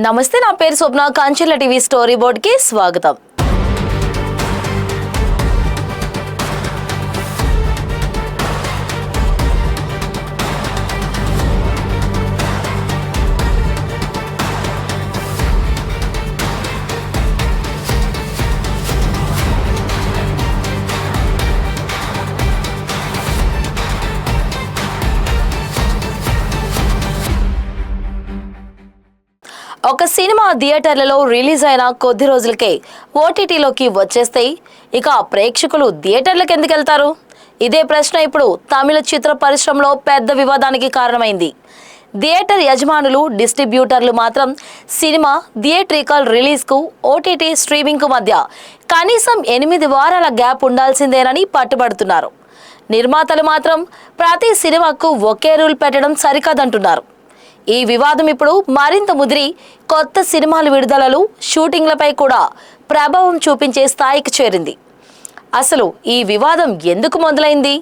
నమస్తే, నా పేరు స్వప్న. కాంచెల్ల టీవీ స్టోరీ బోర్డ్ కి స్వాగతం. ఒక సినిమా థియేటర్లలో రిలీజ్ అయిన కొద్ది రోజులకే ఓటీటీలోకి వచ్చేస్తే ఇక ప్రేక్షకులు థియేటర్లకు ఎందుకు వెళ్తారు? ఇదే ప్రశ్న ఇప్పుడు తమిళ చిత్ర పరిశ్రమలో పెద్ద వివాదానికి కారణమైంది. థియేటర్ యజమానులు, డిస్ట్రిబ్యూటర్లు మాత్రం సినిమా థియేట్రికల్ రిలీజ్కు, ఓటీటీ స్ట్రీమింగ్కు మధ్య కనీసం 8 వారాల గ్యాప్ ఉండాల్సిందేనని పట్టుబడుతున్నారు. నిర్మాతలు మాత్రం ప్రతి సినిమాకు ఒకే రూల్ పెట్టడం సరికాదంటున్నారు. ఈ వివాదం ఇప్పుడు మరింత ముదిరి కొత్త సినిమాల విడుదలలు, షూటింగ్లపై కూడా ప్రభావం చూపించే స్థాయికి చేరింది. అసలు ఈ వివాదం ఎందుకు మొదలైంది?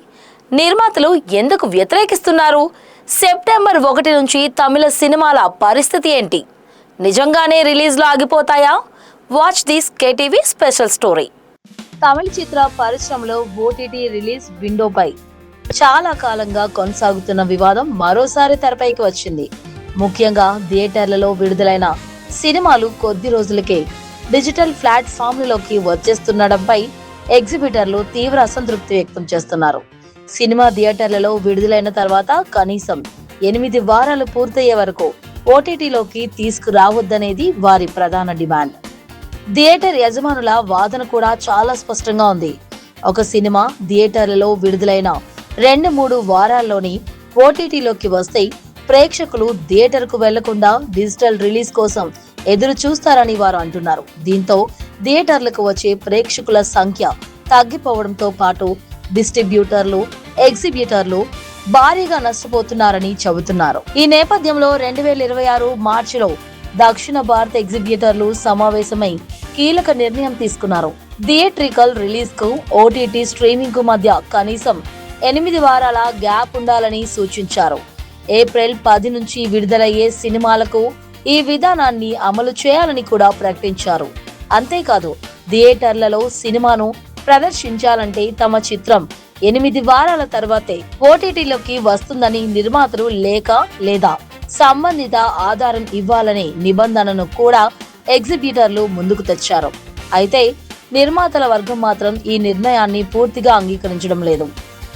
నిర్మాతలు ఎందుకు వ్యతిరేకిస్తున్నారు? సెప్టెంబర్ 1 నుంచి తమిళ సినిమాల పరిస్థితి ఏంటి? నిజంగానే రిలీజ్లు ఆగిపోతాయా? Watch this KTV special story. తమిళ చిత్ర పరిశ్రమలో ఓటీటీ రిలీజ్ విండోపై చాలా కాలంగా కొనసాగుతున్న వివాదం మరోసారి తెరపైకి వచ్చింది. ముఖ్యంగా థియేటర్లలో విడుదలైన సినిమాలు కొద్ది రోజులకే డిజిటల్ ప్లాట్ఫామ్లలోకి వచ్చేస్తుండడంపై ఎగ్జిబిటర్లు తీవ్ర అసంతృప్తి వ్యక్తం చేస్తున్నారు. సినిమా థియేటర్లలో విడుదలైన తర్వాత కనీసం 8 వారాలు పూర్తయ్యే వరకు ఓటీటీలోకి తీసుకురావద్దనేది వారి ప్రధాన డిమాండ్. థియేటర్ యజమానుల వాదన కూడా చాలా స్పష్టంగా ఉంది. ఒక సినిమా థియేటర్లలో విడుదలైన 2-3 వారాల్లోని ఓటీటీలోకి వస్తే ప్రేక్షకులు థియేటర్కు వెళ్లకుండా డిజిటల్ రిలీజ్ కోసం ఎదురు చూస్తారని వారు అంటున్నారు. దీంతో థియేటర్లకు వచ్చే ప్రేక్షకుల సంఖ్య తగ్గిపోవడంతో పాటు డిస్ట్రిబ్యూటర్లు, ఎగ్జిబిటర్లు భారీగా నష్టపోతున్నారని చెబుతున్నారు. ఈ నేపథ్యంలో 2026 మార్చిలో దక్షిణ భారత ఎగ్జిబిటర్లు సమావేశమై కీలక నిర్ణయం తీసుకున్నారు. థియేట్రికల్ రిలీజ్ కు, ఓటీటీ స్ట్రీమింగ్ కు మధ్య కనీసం 8 వారాల గ్యాప్ ఉండాలని సూచించారు. ఏప్రిల్ 10 నుంచి విడుదలయ్యే సినిమాలకు ఈ విధానాన్ని అమలు చేయాలని కూడా ప్రకటించారు. అంతేకాదు, థియేటర్లలో సినిమాను ప్రదర్శించాలంటే తమ చిత్రం 8 వారాల తర్వాతే ఓటీటీలోకి వస్తుందని నిర్మాతలు లేఖ లేదా సంబంధిత ఆధారం ఇవ్వాలనే నిబంధనను కూడా ఎగ్జిబిటర్లు ముందుకు తెచ్చారు. అయితే నిర్మాతల వర్గం మాత్రం ఈ నిర్ణయాన్ని పూర్తిగా అంగీకరించడం లేదు.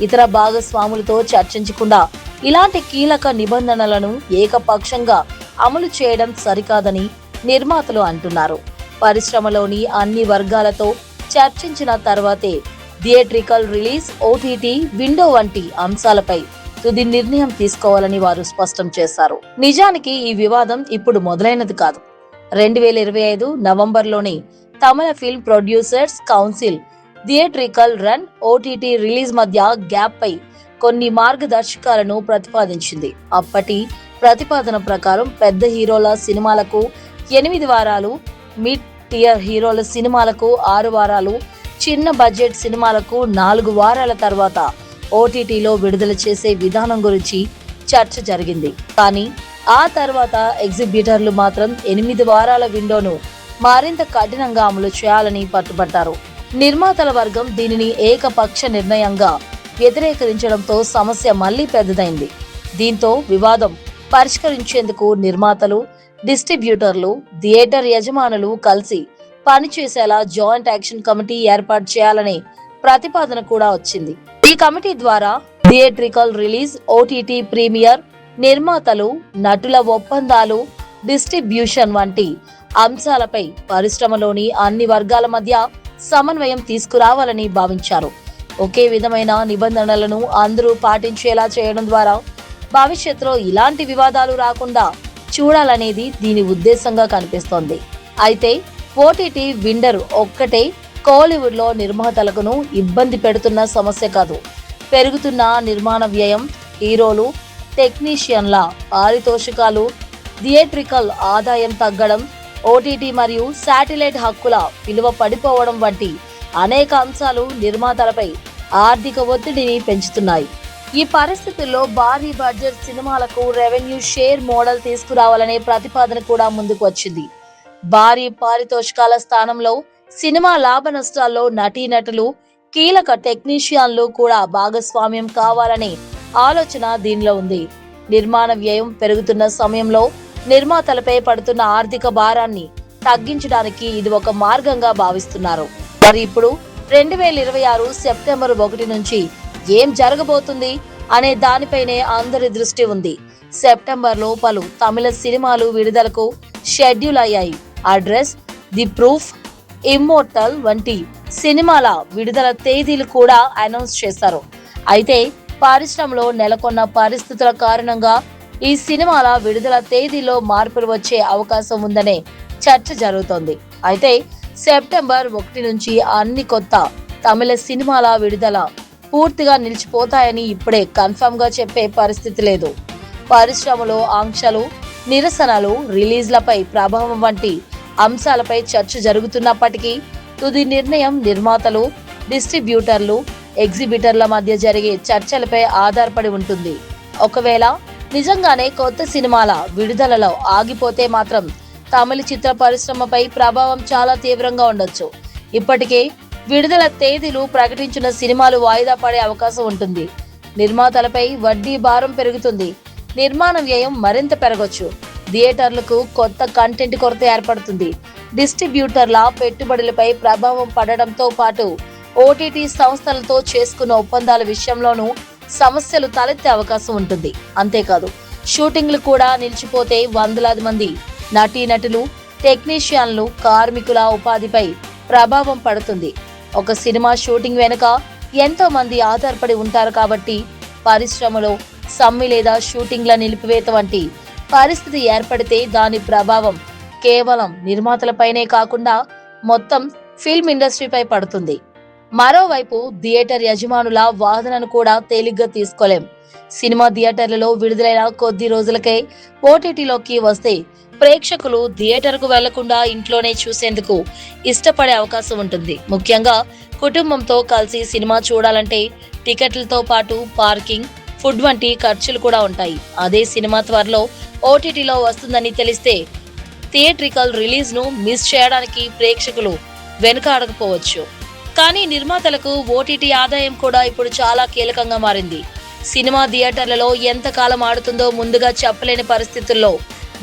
ఇతర భాగస్వాములతో చర్చించకుండా ఇలాంటి కీలక నిబంధనలను ఏకపక్షంగా అమలు చేయడం సరికాదని నిర్మాతలు అంటున్నారు. పరిశ్రమలోని అన్ని వర్గాలతో చర్చించిన తర్వాతే థియేట్రికల్ రిలీజ్, ఓటీటీ విండో వంటి అంశాలపై తుది నిర్ణయం తీసుకోవాలని వారు స్పష్టం చేశారు. నిజానికి ఈ వివాదం ఇప్పుడు మొదలైనది కాదు. 2025 నవంబర్లోని తమిళ film producers council theatrical run, OTT release మధ్య గ్యాప్ పై కొన్ని మార్గదర్శకాలను ప్రతిపాదించింది. అప్పటి ప్రతిపాదన ప్రకారం పెద్ద హీరోల సినిమాలకు 8 వారాలు, మిడ్ టియర్ హీరోల సినిమాలకు 6 వారాలు, చిన్న బడ్జెట్ సినిమాలకు 4 వారాల తర్వాత ఓటీటీలో విడుదల చేసే విధానం గురించి చర్చ జరిగింది. కానీ ఆ తర్వాత ఎగ్జిబిటర్లు మాత్రం 8 వారాల విండోను మరింత కఠినంగా అమలు చేయాలని పట్టుబట్టారు. నిర్మాతల వర్గం దీనిని ఏకపక్ష నిర్ణయంగా వ్యతిరేకరించడంతో సమస్య మళ్లీ పెద్దదైంది. దీంతో వివాదం పరిష్కరించేందుకు నిర్మాతలు, డిస్ట్రిబ్యూటర్లు, థియేటర్ యజమానులు కలిసి పనిచేసేలా జాయింట్ యాక్షన్ కమిటీ ఏర్పాటు చేయాలనే ప్రతిపాదన కూడా వచ్చింది. ఈ కమిటీ ద్వారా థియేట్రికల్ రిలీజ్, ఓటీటీ ప్రీమియర్, నిర్మాతలు, నటుల ఒప్పందాలు, డిస్ట్రిబ్యూషన్ వంటి అంశాలపై పరిశ్రమలోని అన్ని వర్గాల మధ్య సమన్వయం తీసుకురావాలని భావించారు. ఒకే విధమైన నిబంధనలను అందరూ పాటించేలా చేయడం ద్వారా భవిష్యత్తులో ఇలాంటి వివాదాలు రాకుండా చూడాలనేది దీని ఉద్దేశంగా కనిపిస్తోంది. అయితే ఓటీటీ విండర్ ఒక్కటే కోలీవుడ్ లో నిర్మాతలకు ఇబ్బంది పెడుతున్న సమస్య కాదు. పెరుగుతున్న నిర్మాణ వ్యయం, హీరోలు, టెక్నీషియన్ల పారితోషికాలు, థియేట్రికల్ ఆదాయం తగ్గడం, ఓటీటీ మరియు శాటిలైట్ హక్కుల విలువ పడిపోవడం వంటి అనేక అంశాలు నిర్మాతలపై ఆర్థిక ఒత్తిడిని పెంచుతున్నాయి. ఈ పరిస్థితుల్లో భారీ బడ్జెట్ సినిమాలకు రెవెన్యూ షేర్ మోడల్ తీసుకురావాలనే ప్రతిపాదన కూడా ముందుకు వచ్చింది. భారీ పారితోషికాల స్థానంలో సినిమా లాభ నష్టాల్లో నటీనటులు, కీలక టెక్నీషియన్లు కూడా భాగస్వామ్యం కావాలనే ఆలోచన దీనిలో ఉంది. నిర్మాణ వ్యయం పెరుగుతున్న సమయంలో నిర్మాతలపై పడుతున్న ఆర్థిక భారాన్ని తగ్గించడానికి ఇది ఒక మార్గంగా భావిస్తున్నారు. మరి ఇప్పుడు 2026 సెప్టెంబర్ 1 నుంచి ఏం జరగబోతుంది అనే దానిపైనే అందరి దృష్టి ఉంది. సెప్టెంబర్లో పలు తమిళ సినిమాలు విడుదలకు షెడ్యూల్ అయ్యాయి. అడ్రస్, ది ప్రూఫ్, ఇమ్మోర్టల్ వంటి సినిమాల విడుదల తేదీలు కూడా అనౌన్స్ చేశారు. అయితే పరిశ్రమలో నెలకొన్న పరిస్థితుల కారణంగా ఈ సినిమాల విడుదల తేదీలో మార్పులు వచ్చే అవకాశం ఉందనే చర్చ జరుగుతోంది. అయితే సెప్టెంబర్ 1 నుంచి అన్ని కొత్త తమిళ సినిమాల విడుదల పూర్తిగా నిలిచిపోతాయని ఇప్పుడే కన్ఫర్మ్ గా చెప్పే పరిస్థితి లేదు. పరిశ్రమలో ఆంక్షలు, నిరసనలు, రిలీజ్లపై ప్రభావం వంటి అంశాలపై చర్చ జరుగుతున్నప్పటికీ తుది నిర్ణయం నిర్మాతలు, డిస్ట్రిబ్యూటర్లు, ఎగ్జిబిటర్ల మధ్య జరిగే చర్చలపై ఆధారపడి ఉంటుంది. ఒకవేళ నిజంగానే కొత్త సినిమాల విడుదలలో ఆగిపోతే మాత్రం తమిళ చిత్ర పరిశ్రమపై ప్రభావం చాలా తీవ్రంగా ఉండొచ్చు. ఇప్పటికే విడుదల తేదీలు ప్రకటించిన సినిమాలు వాయిదా పడే అవకాశం ఉంటుంది. నిర్మాతలపై వడ్డీ భారం పెరుగుతుంది. నిర్మాణ వ్యయం మరింత పెరగొచ్చు. థియేటర్లకు కొత్త కంటెంట్ కొరత ఏర్పడుతుంది. డిస్ట్రిబ్యూటర్ల పెట్టుబడులపై ప్రభావం పడడంతో పాటు ఓటీటీ సంస్థలతో చేసుకున్న ఒప్పందాల విషయంలోనూ సమస్యలు తలెత్తే అవకాశం ఉంటుంది. అంతేకాదు, షూటింగ్లు కూడా నిలిచిపోతే వందలాది మంది నటీనటులు, టెక్నీషియన్లు, కార్మికుల ఉపాధిపై ప్రభావం పడుతుంది. ఒక సినిమా షూటింగ్ వెనుక ఎంతో మంది ఆధారపడి ఉంటారు కాబట్టి పరిశ్రమలో సమ్మె లేదా షూటింగ్ల నిలిపివేత వంటి పరిస్థితి ఏర్పడితే దాని ప్రభావం కేవలం నిర్మాతలపైనే కాకుండా మొత్తం ఫిల్మ్ ఇండస్ట్రీపై పడుతుంది. మరోవైపు థియేటర్ యజమానుల వాదనను కూడా తేలిగ్గా తీసుకోలేం. సినిమా థియేటర్లలో విడుదలైన కొద్ది రోజులకే ఓటీటీలోకి వస్తే ప్రేక్షకులు థియేటర్కు వెళ్లకుండా ఇంట్లోనే చూసేందుకు ఇష్టపడే అవకాశం ఉంటుంది. ముఖ్యంగా కుటుంబంతో కలిసి సినిమా చూడాలంటే టికెట్లతో పాటు పార్కింగ్, ఫుడ్ వంటి ఖర్చులు కూడా ఉంటాయి. అదే సినిమా త్వరలో ఓటీటీలో వస్తుందని తెలిస్తే థియేట్రికల్ రిలీజ్ ను మిస్ చేయడానికి ప్రేక్షకులు వెనుకాడకపోవచ్చు. కానీ నిర్మాతలకు ఓటీటీ ఆదాయం కూడా ఇప్పుడు చాలా కీలకంగా మారింది. సినిమా థియేటర్లలో ఎంతకాలం ఆడుతుందో ముందుగా చెప్పలేని పరిస్థితుల్లో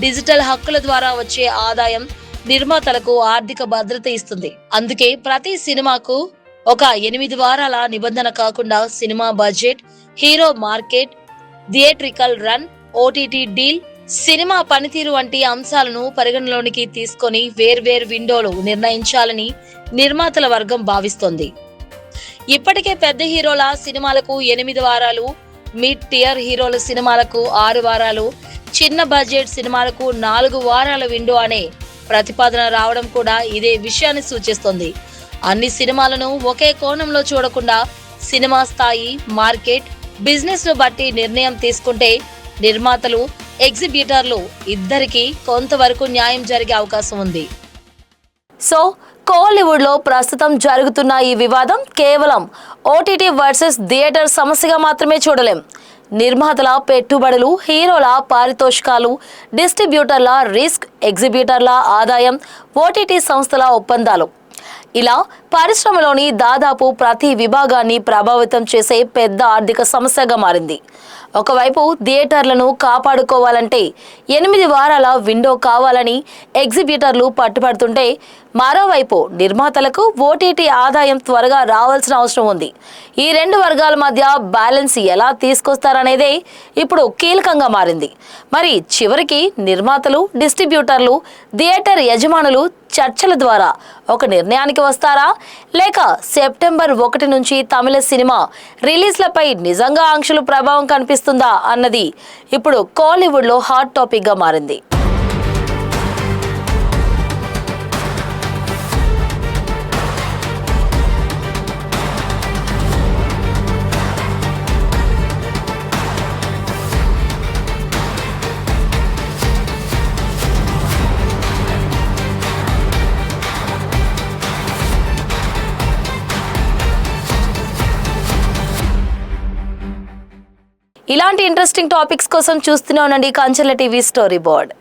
డిజిటల్ హక్కుల ద్వారా వచ్చే ఆదాయం నిర్మాతలకు ఆర్థిక భద్రత ఇస్తుంది. అందుకే ప్రతి సినిమాకు ఒక 8 వారాల నిబంధన కాకుండా cinema budget, hero market, theatrical run, OTT deal, cinema పనితీరు వంటి అంశాలను పరిగణలోనికి తీసుకొని వేర్వేరు విండోలు నిర్ణయించాలని నిర్మాతల వర్గం భావిస్తోంది. ఇప్పటికే పెద్ద హీరోల సినిమాలకు 8 వారాలు, మిడ్ టియర్ హీరోల సినిమాలకు 6 వారాలు, చిన్న బడ్జెట్ సినిమాలకు 4 వారాల విండో అనే ప్రతిపాదన రావడం కూడా ఇదే విషయాన్ని సూచిస్తుంది. అన్ని సినిమాలను ఒకే కోణంలో చూడకుండా సినిమా స్థాయి, మార్కెట్, బిజినెస్ ను బట్టి నిర్ణయం తీసుకుంటే నిర్మాతలు, ఎగ్జిబిటర్లు ఇద్దరికి కొంతవరకు న్యాయం జరిగే అవకాశం ఉంది. సో కోలీవుడ్ లో ప్రస్తుతం జరుగుతున్న ఈ వివాదం కేవలం ఓటీటీ వర్సెస్ థియేటర్ సమస్యగా మాత్రమే చూడలేం. నిర్మాతల పెట్టుబడులు, హీరోల పారితోషికాలు, డిస్ట్రిబ్యూటర్ల రిస్క్, ఎగ్జిబిటర్ల ఆదాయం, ఓటీటీ సంస్థల ఒప్పందాలు, ఇలా పరిశ్రమలోని దాదాపు ప్రతి విభాగాన్ని ప్రభావితం చేసే పెద్ద ఆర్థిక సమస్యగా మారింది. ఒకవైపు థియేటర్లను కాపాడుకోవాలంటే 8 వారాల విండో కావాలని ఎగ్జిబిటర్లు పట్టుబడుతుంటే, మరోవైపు నిర్మాతలకు ఓటీటీ ఆదాయం త్వరగా రావాల్సిన అవసరం ఉంది. ఈ 2 వర్గాల మధ్య బ్యాలెన్స్ ఎలా తీసుకొస్తారనేదే ఇప్పుడు కీలకంగా మారింది. మరి చివరికి నిర్మాతలు, డిస్ట్రిబ్యూటర్లు, థియేటర్ యజమానులు చర్చల ద్వారా ఒక నిర్ణయానికి వస్తారా, లేక సెప్టెంబర్ 1 నుంచి తమిళ సినిమా రిలీజ్లపై నిజంగా ఆంక్షలు ప్రభావం కనిపిస్తుందా అన్నది ఇప్పుడు కోలీవుడ్ లో హాట్ టాపిక్ గా మారింది. ఇలాంటి ఇంట్రెస్టింగ్ టాపిక్స్ కోసం చూస్తూనే ఉండండి కంచెల టీవీ స్టోరీ బోర్డ్.